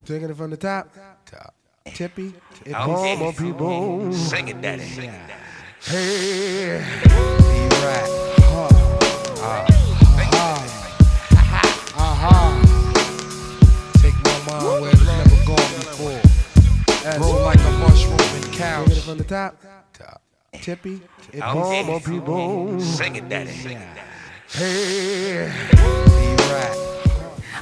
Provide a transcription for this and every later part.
Taking it from the top. Top. Tippy. It Oh, bomb on people. Sing it, daddy. Hey. B-Right. Take my mind where it's never gone before. Grow like a mushroom in Taking it couch. from the top. Top. Tippy. It Oh, bomb on people. Sing it, daddy. Hey. B-Right.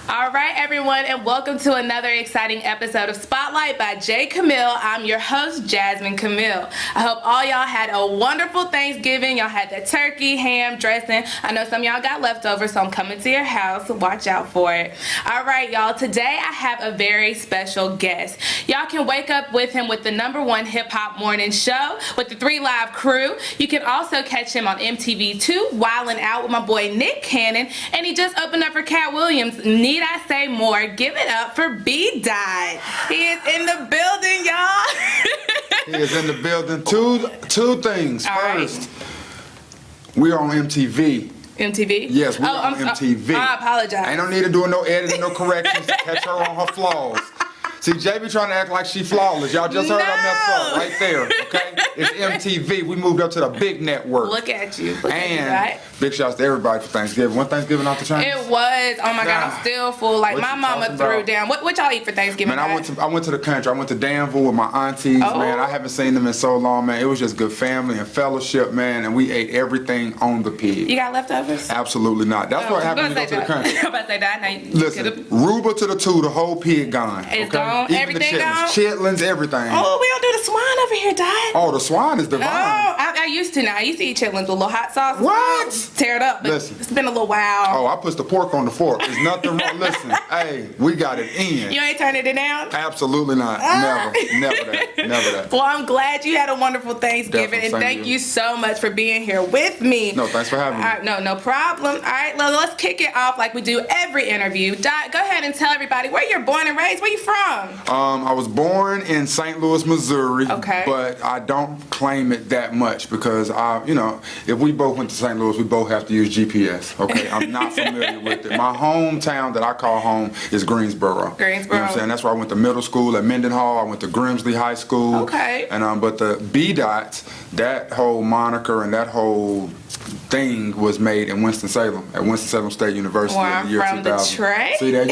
All right, everyone, and welcome to another exciting episode of Spotlight by Camille. I'm your host, Jasmine Camille. I hope all y'all had a wonderful Thanksgiving. Y'all had the turkey, ham, dressing. I know some of y'all got leftovers, so I'm coming to your house. Watch out for it. All right, y'all, today I have a very special guest. Y'all can wake up with him with the #1 hip-hop morning show with the 3 Live crew. You can also catch him on MTV2, Wildin' Out with my boy Nick Cannon, and he just opened up for Cat Williams. Need I say more? Give it up for B Daht. He is in the building, y'all. He is in the building. Two things. All right. First, we are on MTV. MTV? Yes, we're I'm on MTV. I apologize. Ain't no need to do no editing, no corrections. Catch her on her flaws. See, Jay be trying to act like she flawless. Y'all just heard her mess up right there, okay? It's MTV. We moved up to the big network. Look at you. Look at you, And right? big shouts to everybody for Thanksgiving. One Thanksgiving off the chain? It was. Oh my God, I'm still full. Like What my you mama talking threw about? down. What y'all eat for Thanksgiving? Man, I went to the country. I went to Danville with my aunties, Oh. man. I haven't seen them in so long, man. It was just good family and fellowship, man. And we ate everything on the pig. You got leftovers? Absolutely not. That's what happens when you go to the country. I'm about to say that. Now you Listen, could've- Ruba to the 2, the whole pig gone. It's okay? gone? Even Everything the gone? chitlins, everything. Oh, we don't do the swine over here, Dad. Oh, the swine is divine. Oh, I used to now. I used to eat chitlins with a little hot sauce. What? Tear it up. But Listen. it's been a little while. Oh, I put the pork on the fork. There's nothing wrong. Listen, hey, we got it in. You ain't turning it down? Absolutely not. Never that. Well, I'm glad you had a wonderful Thanksgiving, Definitely, and same thank to you. you so much for being here with me. No, thanks for having me. All right, no problem. All right, well, let's kick it off like we do every interview. Dot, go ahead and tell everybody where you're born and raised. Where you from? I was born in St. Louis, Missouri. Okay. But I don't claim it that much because if we both went to St. Louis, we both have to use GPS. Okay. I'm not familiar with it. My hometown that I call home is Greensboro. Greensboro. You know what I'm saying? That's where I went to middle school at Mendenhall. I went to Grimsley High School. Okay. And but the B Daht, that whole moniker and that whole thing was made in Winston-Salem at Winston-Salem State University Well, in the year I'm from 2000. Detroit. See, there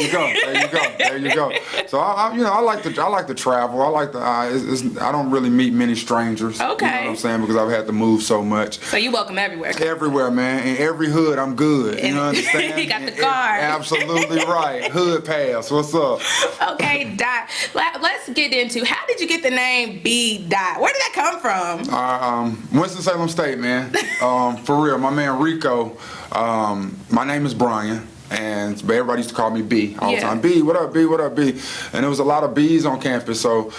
you go. So I like to travel. I like to. I don't really meet many strangers. Okay. You know what I'm saying? Because I've had to move so much. So you welcome everywhere. Everywhere, man. In every hood, I'm good. You understand? You got the card. Absolutely right. Hood pass. What's up? Okay, Dot. Let's get into how did you get the name B Daht? Where did that come from? Winston-Salem State, man. For real, my man Rico. My name is Brian. But everybody used to call me B all the time. B, what up, B? What up, B? And there was a lot of B's on campus. So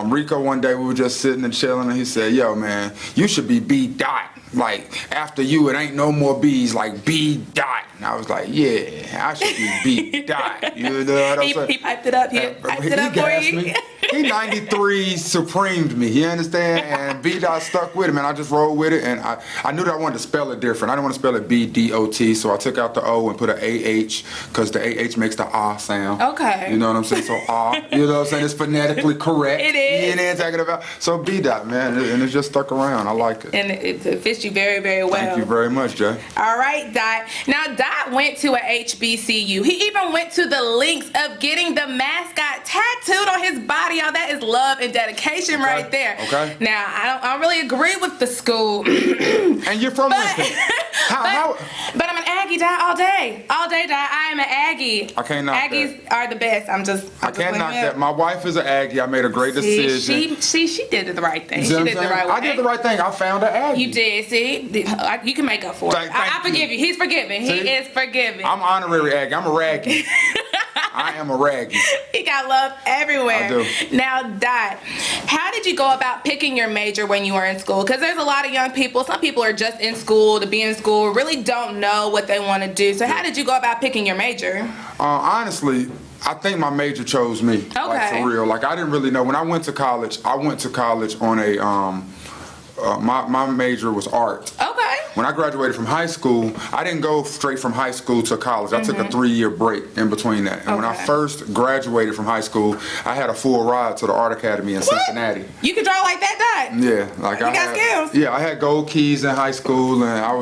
Rico, one day we were just sitting and chilling, and he said, "Yo, man, you should be B Daht. Like after you, it ain't no more B's. Like B Daht." And I was like, "Yeah, I should be B Daht." You know what I'm saying? He piped it up. He piped it up for gassed you. me. He 93 supremed me, you understand? And B Daht stuck with him, and I just rolled with it. And I knew that I wanted to spell it different. I didn't want to spell it B-D-O-T, so I took out the O and put an A-H, because the A-H makes the ah sound. Okay. You know what I'm saying? So ah, you know what I'm saying? It's phonetically correct. It is. You know what I'm talking about? So B Daht, man, and it just stuck around. I like it. And it fits you very, very well. Thank you very much, Jay. All right, Dot. Now, Dot went to a HBCU. He even went to the links of getting the mascot tattooed on his body. Y'all, that is love and dedication right there. Okay. Now, I don't really agree with the school. And you're from Winston. But I'm an Aggie, Dot, all day. All day, Dot. I am an Aggie. I can't knock Aggies that. are the best. I can't knock that. My wife is an Aggie. I made a great decision. She did the right thing. You She see what I'm did the saying? right way. I did the right thing. I found an Aggie. You did, see? You can make up for it. Thank I you. forgive you. He's forgiven. He See? is forgiven. I'm honorary Aggie. I'm a raggy. I am a raggy. He got love everywhere. I do. Now, Dot, how did you go about picking your major when you were in school? Because there's a lot of young people. Some people are just in school to be in school, really don't know what they want to do. So how did you go about picking your major? Honestly, I think my major chose me. Okay. Like, for real. Like, I didn't really know. When I went to college on a, my major was art. Okay. when I graduated from high school, I didn't go straight from high school to college. I took a 3-year break in between that. And when I first graduated from high school, I had a full ride to the Art Academy in Cincinnati. You can draw like that, Dot? Yeah, like you got skills. Yeah, I had gold keys in high school, and art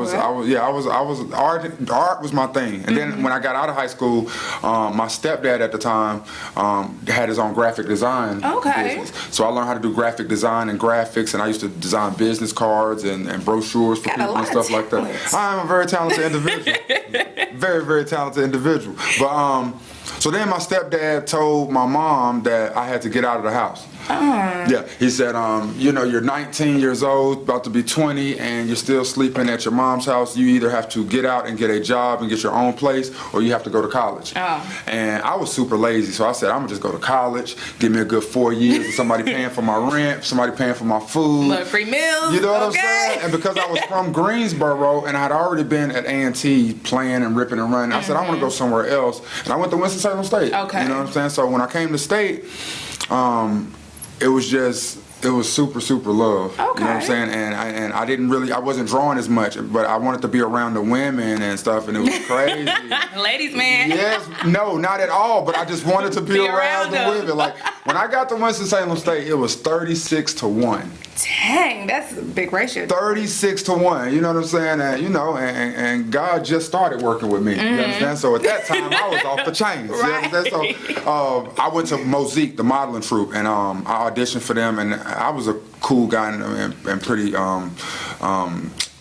was my thing. And then when I got out of high school, my stepdad at the time had his own graphic design business. So I learned how to do graphic design and graphics, and I used to design business cards and brochures for people and stuff like that. I'm a very talented individual. Very, very talented individual. But so then my stepdad told my mom that I had to get out of the house. Yeah, he said, you're 19 years old, about to be 20, and you're still sleeping at your mom's house. You either have to get out and get a job and get your own place, or you have to go to college. And I was super lazy, so I said, I'm gonna just go to college, give me a good 4 years, and somebody paying for my rent, somebody paying for my food. Little free meals. You know what I'm saying? And because I was from Greensboro, and I had already been at A&T playing and ripping and running, I said, I want to go somewhere else. And I went to Winston-Salem State. Okay. You know what I'm saying? So when I came to State, it was super, super love. Okay. You know what I'm saying? And I wasn't drawing as much, but I wanted to be around the women and stuff, and it was crazy. Ladies, man. Yes, no, not at all, but I just wanted to be around the women. Like, when I got to Winston-Salem State, it was 36-1. Dang, that's a big ratio. 36-1, you know what I'm saying? And and God just started working with me. You understand? So at that time I was off the chains. Right. You understand? So I went to Mosaic, the modeling troupe, and I auditioned for them, and I was a cool guy and pretty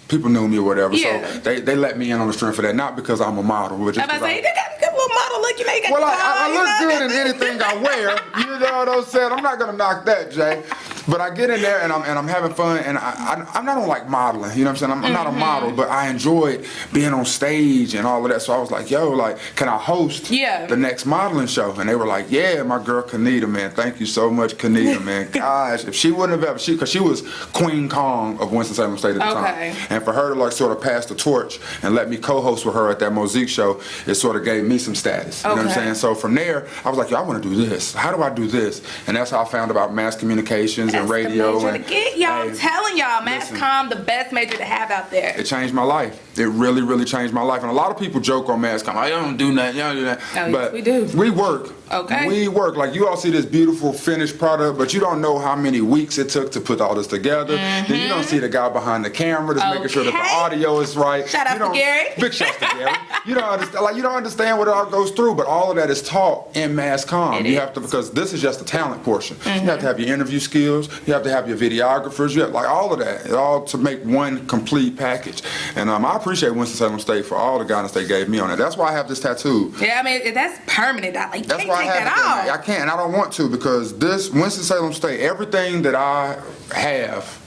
people knew me or whatever. Yeah. So they let me in on the strength for that, not because I'm a model, but just I was about to say, they got a good little model look. You know, you got well, the I tall, look good in anything I wear. You know what I'm saying? I'm not gonna knock that, Jay. But I get in there and I'm having fun, and I'm not on like modeling. You know what I'm saying? I'm not a model, but I enjoyed being on stage and all of that. So I was like, yo, like, can I host the next modeling show? And they were like, yeah, my girl Kanita, man. Thank you so much, Kanita, man. Gosh, if she wouldn't have ever, because she was Queen Kong of Winston-Salem State at the time. And for her to like sort of pass the torch and let me co-host with her at that Mosaic show, it sort of gave me some status. You know what I'm saying? So from there, I was like, yo, I want to do this. How do I do this? And that's how I found about mass communications and radio. The major to get, y'all. I'm telling y'all, mass comm, the best major to have out there. It changed my life. It really, really changed my life. And a lot of people joke on mass comm. I don't do nothing. You don't do that. Oh, but yes, we do. We work. Okay. We work. Like, you all see this beautiful finished product, but you don't know how many weeks it took to put all this together. Then you don't see the guy behind the camera that's making sure that the audio is right. Shout out to Gary. Big shout out to Gary. You don't understand. Like, you don't understand what it all goes through, but all of that is taught in mass comm. You have to, because this is just the talent portion. You have to have your interview skills. You have to have your videographers. You have like all of that. It all to make one complete package. And I appreciate Winston-Salem State for all the guidance they gave me on it. That's why I have this tattoo. Yeah, I mean, that's permanent. Like, that's why I have it. I can't, and I don't want to, because this Winston-Salem State, everything that I have,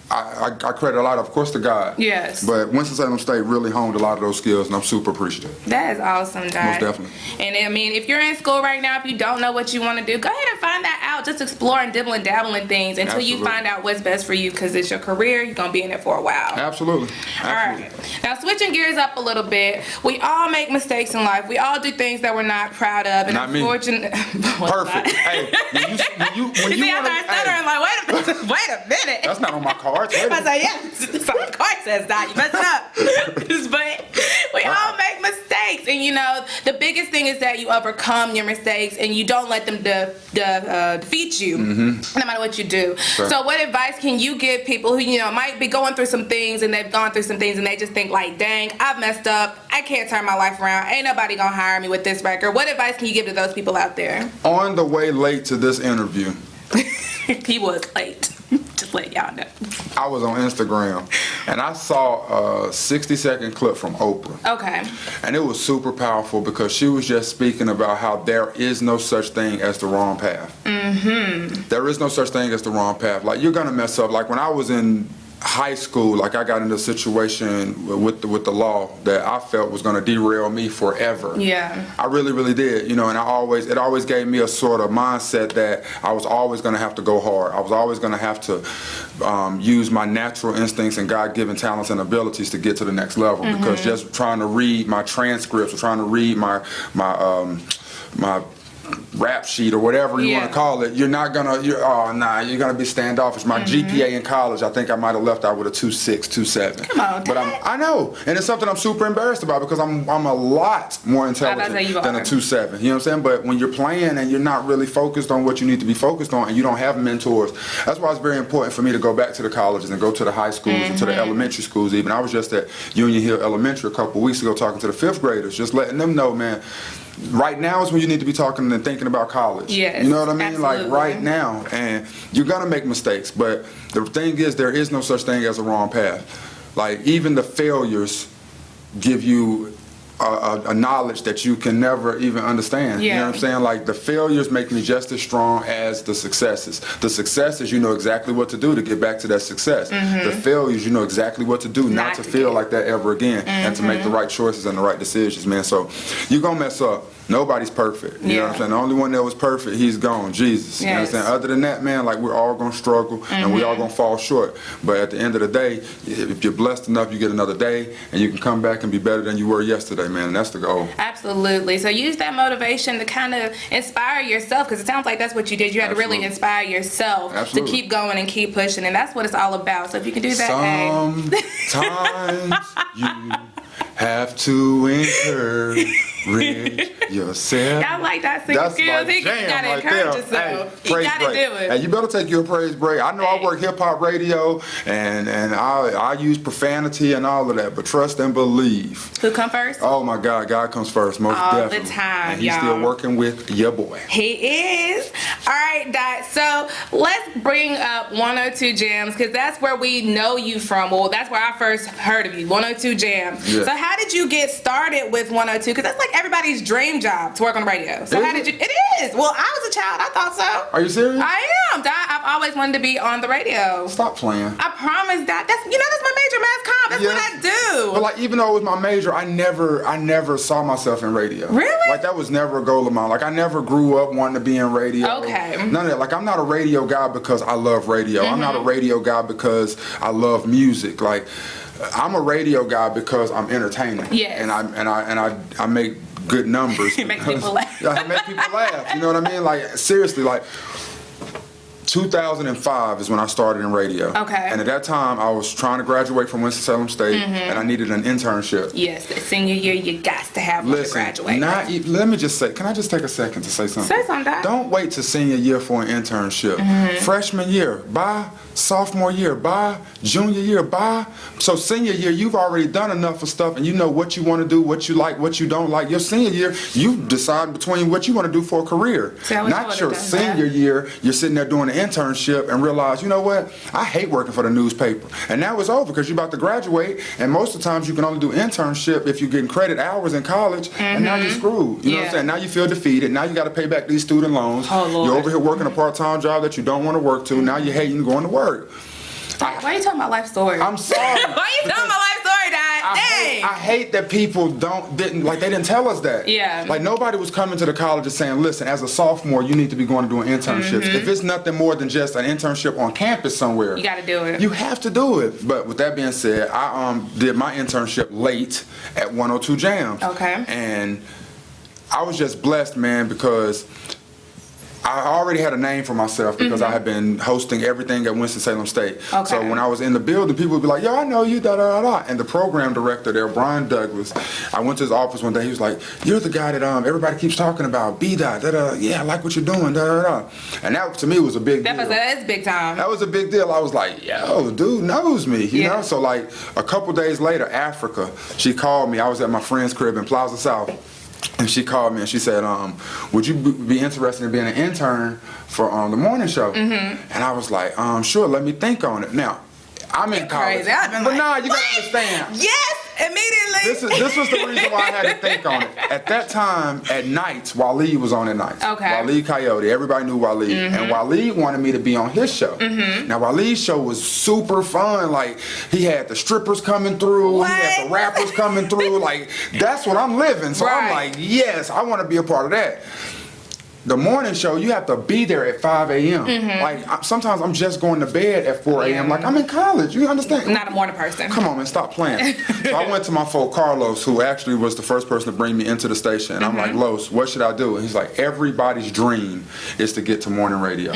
I credit a lot, of course, to God. Yes. But Winston-Salem State really honed a lot of those skills, and I'm super appreciative. That is awesome, Dad. Most definitely. And I mean, if you're in school right now, if you don't know what you want to do, go ahead and find that out. Just explore and dibble and dabble in things until you find out what's best for you, because it's your career. You're going to be in it for a while. Absolutely. All right. Now, switching gears up a little bit, we all make mistakes in life. We all do things that we're not proud of. And not me. Perfect. Hey, when you see, I started stuttering, like, wait a minute. That's not on my cards. I was like, yeah. So the card says that. You messed up. But we all make mistakes. And, you know, the biggest thing is that you overcome your mistakes and you don't let them defeat you, no matter what you do. Sure. So what advice can you give people who, you know, might be going through some things and they've gone through some things and they just think like, dang, I've messed up. I can't turn my life around. Ain't nobody going to hire me with this record. What advice can you give to those people out there? On the way late to this interview. He was late. Just let y'all know. I was on Instagram and I saw a 60-second clip from Oprah. Okay. And it was super powerful because she was just speaking about how there is no such thing as the wrong path. There is no such thing as the wrong path. Like, you're gonna mess up. Like, when I was in high school, like, I got into a situation with the law that I felt was going to derail me forever. Yeah. I really, really did, you know, and it always gave me a sort of mindset that I was always going to have to go hard. I was always going to have to use my natural instincts and God-given talents and abilities to get to the next level, because just trying to read my transcripts or trying to read my rap sheet or whatever you want to call it, you're gonna be standoffish. My GPA in college, I think I might have left out with a 2.6, 2.7. Come on, but I know, and it's something I'm super embarrassed about because I'm a lot more intelligent than a 2.7. You know what I'm saying? But when you're playing and you're not really focused on what you need to be focused on, and you don't have mentors, that's why it's very important for me to go back to the colleges and go to the high schools and to the elementary schools. Even I was just at Union Hill Elementary a couple weeks ago talking to the 5th graders, just letting them know, man, right now is when you need to be talking and thinking about college. Yes, you know what I mean? absolutely. Like right now. And you're going to make mistakes. But the thing is, there is no such thing as a wrong path. Like even the failures give you a knowledge that you can never even understand. You know what I'm saying? Like the failures make me just as strong as the successes. The successes, you know exactly what to do to get back to that success. The failures, you know exactly what to do not to feel like that ever again and to make the right choices and the right decisions, man. So you're going to mess up. Nobody's perfect. You know what I'm saying? The only one that was perfect, he's gone. Jesus. You know what I'm saying? Other than that, man, like we're all going to struggle and we all going to fall short. But at the end of the day, if you're blessed enough, you get another day and you can come back and be better than you were yesterday, man. And that's the goal. Absolutely. So use that motivation to kind of inspire yourself, because it sounds like that's what you did. You had to really inspire yourself to keep going and keep pushing. And that's what it's all about. So if you can do that, sometimes you have to encourage yourself. Y'all like that singing skills? You gotta encourage yourself. You gotta do it. And you better take your praise break. I know I work hip hop radio and I use profanity and all of that, but trust and believe. Who come first? Oh my God, God comes first, most definitely. All the time, and he's still working with your boy. He is. All right, Dot. So let's bring up 102 Jams, because that's where we know you from. Well, that's where I first heard of you, 102 Jams. Yeah. So how did you get started with 102? Because that's like everybody's dream job to work on the radio. So how did you? It is. Well, I was a child. I thought so. Are you serious? I am. Dot. I've always wanted to be on the radio. Stop playing. I promise, Dot. That's my major, mass comm. That's what I do. But like, even though it was my major, I never saw myself in radio. Really? Like that was never a goal of mine. Like I never grew up wanting to be in radio. Okay. None of that. Like I'm not a radio guy because I love radio. I'm not a radio guy because I love music. Like I'm a radio guy because I'm entertaining. Yes. And I make good numbers. You make people laugh. I make people laugh. You know what I mean? Like seriously, like 2005 is when I started in radio. Okay. And at that time, I was trying to graduate from Winston-Salem State, and I needed an internship. Yes, the senior year, you got to have one to graduate. Let me just say, can I just take a second to say something? Say something, Dad. Don't wait to senior year for an internship. Freshman year, bye. Sophomore year, bye. Junior year, bye. So senior year, you've already done enough of stuff, and you know what you want to do, what you like, what you don't like. Your senior year, you decide between what you want to do for a career. Not your senior year, you're sitting there doing an internship and realize, you know what, I hate working for the newspaper. And now it's over because you're about to graduate, and most of the times you can only do internship if you're getting credit hours in college, and now you're screwed. You know what I'm saying? Now you feel defeated. Now you got to pay back these student loans. Oh, Lord. You're over here working a part-time job that you don't want to work to. Now you're hating going to work. Why are you talking about life story? I'm sorry. Why are you talking about life story, Dad? Dang. I hate that people they didn't tell us that. Yeah. Like nobody was coming to the college and saying, listen, as a sophomore, you need to be going to doing internships. If it's nothing more than just an internship on campus somewhere, You got to do it. you have to do it. But with that being said, I did my internship late at 102 Jams. Okay. And I was just blessed, man, because I already had a name for myself because I had been hosting everything at Winston-Salem State. Okay. So when I was in the building, people would be like, yo, I know you, da-da-da-da. And the program director there, Brian Douglas, I went to his office one day, he was like, you're the guy that everybody keeps talking about, B Daht, da-da, yeah, I like what you're doing, da-da-da. And that, to me, was a big deal. That's big time. That was a big deal. I was like, yo, dude knows me, you know? So like a couple days later, Africa, she called me. I was at my friend's crib in Plaza South. And she called me and she said, would you be interested in being an intern for the morning show? And I was like, sure, let me think on it. Now, I'm in college. Crazy. I've been but like, nah, you what? gotta understand. Yes, immediately. This was the reason why I had to think on it. At that time, at nights, Waleed was on at nights. Okay. Waleed Coyote, everybody knew Waleed. And Waleed wanted me to be on his show. Now, Waleed's show was super fun. Like, he had the strippers coming through. What? He had the rappers coming through. Like, that's what I'm living. So I'm like, yes, I want to be a part of that. the morning show, you have to be there at 5 a.m. Like, sometimes I'm just going to bed at 4 a.m. Like, I'm in college. You understand? I'm not a morning person. Come on, man, stop playing. So I went to my folk Carlos, who actually was the first person to bring me into the station. And I'm like, Los, what should I do? And he's like, everybody's dream is to get to morning radio.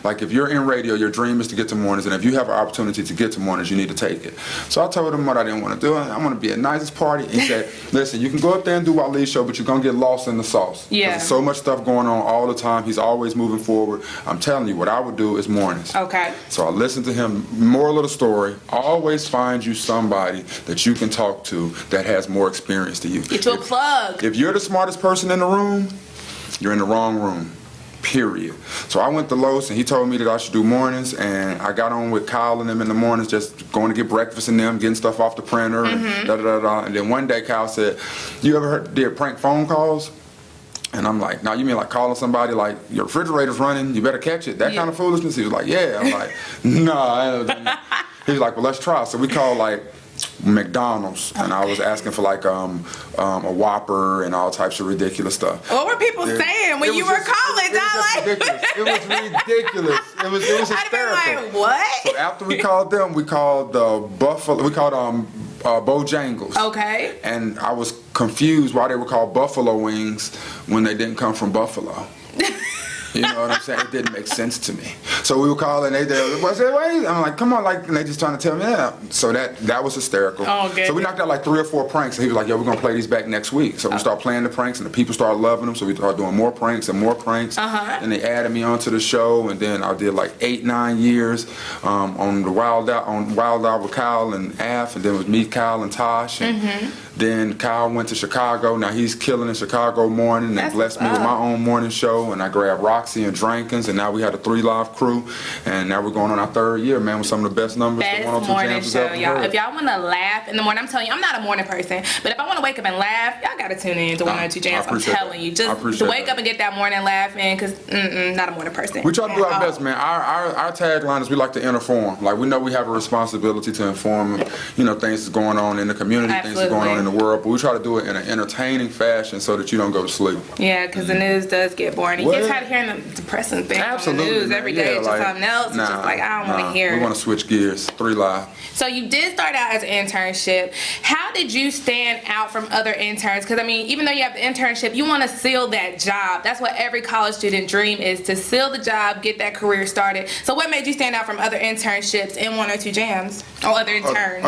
Like, if you're in radio, your dream is to get to mornings. And if you have an opportunity to get to mornings, you need to take it. So I told him what I didn't want to do. I want to be at nicest party. He said, listen, you can go up there and do Waleed's show, but you're going to get lost in the sauce. Yeah. There's so much stuff going on all the time. He's always moving forward. I'm telling you, what I would do is mornings. Okay. So I listened to him. Moral of the story, always find you somebody that you can talk to that has more experience than you. Get you a plug. If you're the smartest person in the room, you're in the wrong room. Period. So I went to Los, and he told me that I should do mornings, and I got on with Kyle and them in the mornings, just going to get breakfast and them, getting stuff off the printer, and da-da-da-da. And then one day Kyle said, you ever did prank phone calls? And I'm like, no, you mean like calling somebody like, your refrigerator's running, you better catch it, that kind of foolishness? He was like, yeah. I'm like, no, I ain't done that. He was like, well, let's try. So we called like McDonald's, and I was asking for like a Whopper and all types of ridiculous stuff. What were people saying when you were calling, Dad? It was ridiculous. It was hysterical. Like, what? So after we called them, we called Buffalo. We called Bojangles. Okay. And I was confused why they were called Buffalo Wings when they didn't come from Buffalo. You know what I'm saying? It didn't make sense to me. So we were calling, they did, what's that way? I'm like, come on, like, and they just trying to tell me that. So that was hysterical. Oh, good. So we knocked out like 3 or 4 pranks, and he was like, yo, we're gonna play these back next week. So we started playing the pranks, and the people started loving them, so we started doing more pranks and more pranks. And they added me onto the show, and then I did like 8, 9 years on the Wild Out with Kyle and Af, and then it was me, Kyle, and Tosh. And then Kyle went to Chicago. Now he's killing in Chicago morning. They blessed me with my own morning show, and I grabbed Roxy and Drankins, and now we had a 3 live crew, and now we're going on our 3rd year, man, with some of the best numbers. Best the 102 morning Jams show, ever y'all. heard. If y'all want to laugh in the morning, I'm telling you, I'm not a morning person, but if I want to wake up and laugh, y'all got to tune in to 102 Jams. I'm telling you, just to wake up and get that morning laugh in, because not a morning person. We try to do our best, man. Our tagline is we like to inform. Like, we know we have a responsibility to inform, you know, things that's going on in the community, things that's going on in the world, but we try to do it in an entertaining fashion so that you don't go to sleep. Yeah, because the news does get boring. You get tired of hearing the depressing things on the news every day. It's just something else. It's just like, I don't want to hear it. We want to switch gears. 3 live. So you did start out as an internship. How did you stand out from other interns? Because, I mean, even though you have the internship, you want to seal that job. That's what every college student dream is, to seal the job, get that career started. So what made you stand out from other internships in 102 Jams or other interns?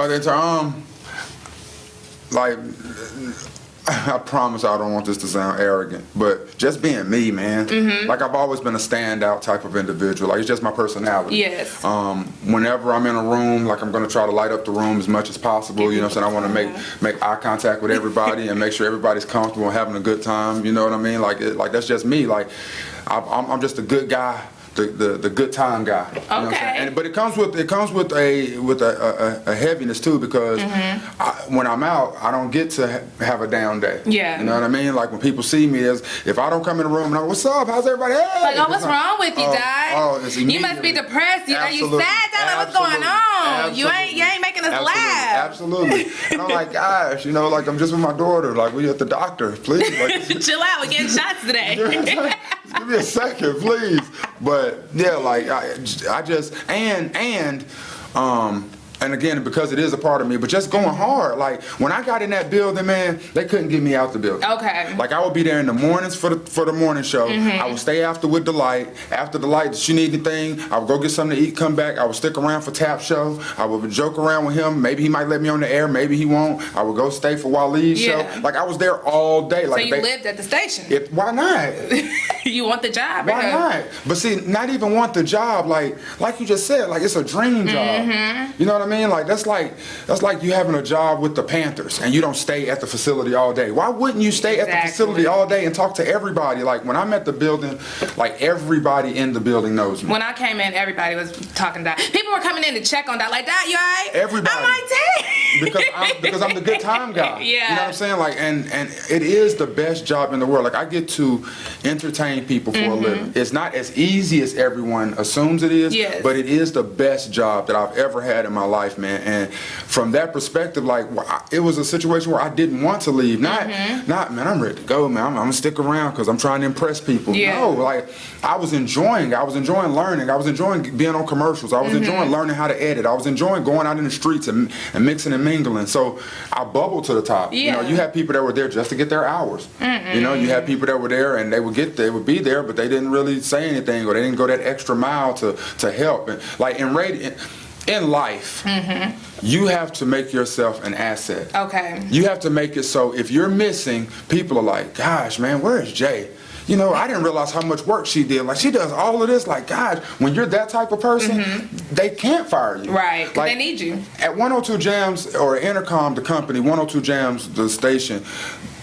Like, I promise I don't want this to sound arrogant, but just being me, man. Like, I've always been a standout type of individual. Like, it's just my personality. Yes. Whenever I'm in a room, like, I'm going to try to light up the room as much as possible. You know what I'm saying? I want to make eye contact with everybody and make sure everybody's comfortable and having a good time. You know what I mean? Like, that's just me. Like, I'm just a good guy. The good time guy. You know what I'm saying? But it comes with a heaviness too, because when I'm out, I don't get to have a down day. Yeah. You know what I mean? Like, when people see me, if I don't come in the room and I'm, what's up? How's everybody? Hey! Like, oh, what's wrong with you, Dad? You must be depressed. You know, you Absolutely. sad, Dad? Like, what's going on? You ain't making us laugh. Absolutely. And I'm like, gosh, you know, like, I'm just with my daughter. Like, we at the doctor, please. Like, chill out. We're getting shots today. Give me a second, please. But yeah, like, I just and again, because it is a part of me, but just going hard. Like, when I got in that building, man, they couldn't get me out the building. Okay. Like, I would be there in the mornings for the morning show. I would stay after with Delight. After Delight, did she need anything? I would go get something to eat, come back. I would stick around for Tap Show. I would joke around with him. Maybe he might let me on the air. Maybe he won't. I would go stay for Waleed's show. Like, I was there all day. Like, so you lived at the station? Why not? You want the job? Why not? But see, not even want the job. Like you just said, like, it's a dream job. You know what I mean? Like, that's like you having a job with the Panthers and you don't stay at the facility all day. Why wouldn't you stay at the facility all day and talk to everybody? Like, when I'm at the building, like, everybody in the building knows me. When I came in, everybody was talking Dot. People were coming in to check on Dot. Like, Dot, you all right? Everybody. I'm like, dang. Because I'm the good time guy. Yeah. You know what I'm saying? Like, and it is the best job in the world. Like, I get to entertain people for a living. It's not as easy as everyone assumes it is, but it is the best job that I've ever had in my life. life, man. And from that perspective, like, it was a situation where I didn't want to leave. Not, man, I'm ready to go, man. I'm gonna stick around because I'm trying to impress people. Yeah. No, like, I was enjoying learning. I was enjoying being on commercials. I was enjoying learning how to edit. I was enjoying going out in the streets and mixing and mingling. So I bubbled to the top. Yeah. You know, you had people that were there just to get their hours. You know, you had people that were there and they would be there, but they didn't really say anything, or they didn't go that extra mile to help. And like in life, you have to make yourself an asset. Okay. You have to make it so if you're missing, people are like, gosh, man, where is Jay? You know, I didn't realize how much work she did. Like, she does all of this. Like, gosh, when you're that type of person, they can't fire you. Right, 'cause like, they need you. At 102 Jams or Intercom, the company, 102 Jams, the station,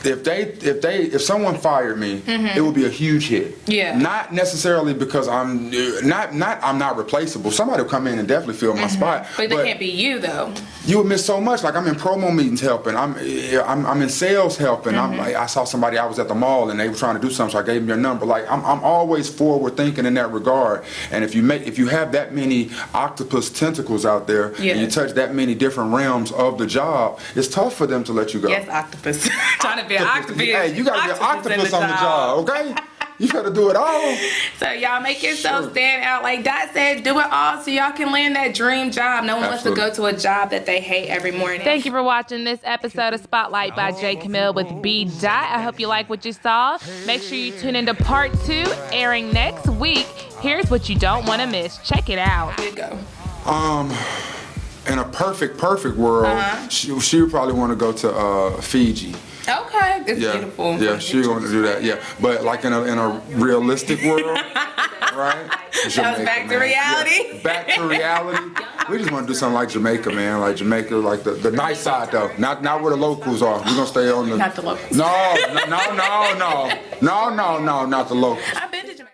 if someone fired me, it would be a huge hit. Yeah. Not necessarily because I'm not replaceable. Somebody will come in and definitely fill my spot. But they can't be you though. You would miss so much. Like, I'm in promo meetings helping. I'm in sales helping. I saw somebody. I was at the mall and they were trying to do something, so I gave them your number. Like, I'm always forward thinking in that regard. And if you have that many octopus tentacles out there and you touch that many different realms of the job, it's tough for them to let you go. Yes, octopus. Trying to be an octopus. Hey, you gotta be an octopus on the job, okay? You gotta do it all. So y'all make yourself stand out. Like Dot said, do it all so y'all can land that dream job. No one wants to go to a job that they hate every morning. Thank you for watching this episode of Spotlight by J. Camille with B Daht. I hope you like what you saw. Make sure you tune into part 2, airing next week. Here's what you don't want to miss. Check it out. Here you go. In a perfect world, she would probably want to go to Fiji. Okay, it's beautiful. Yeah, she want to do that. Yeah, but like in a realistic world, right? That was back to reality. Yeah, back to reality. We just want to do something like Jamaica, man. Like Jamaica, like the nice side though. Not where the locals are. We're gonna stay on the. Not the locals. No, not the locals.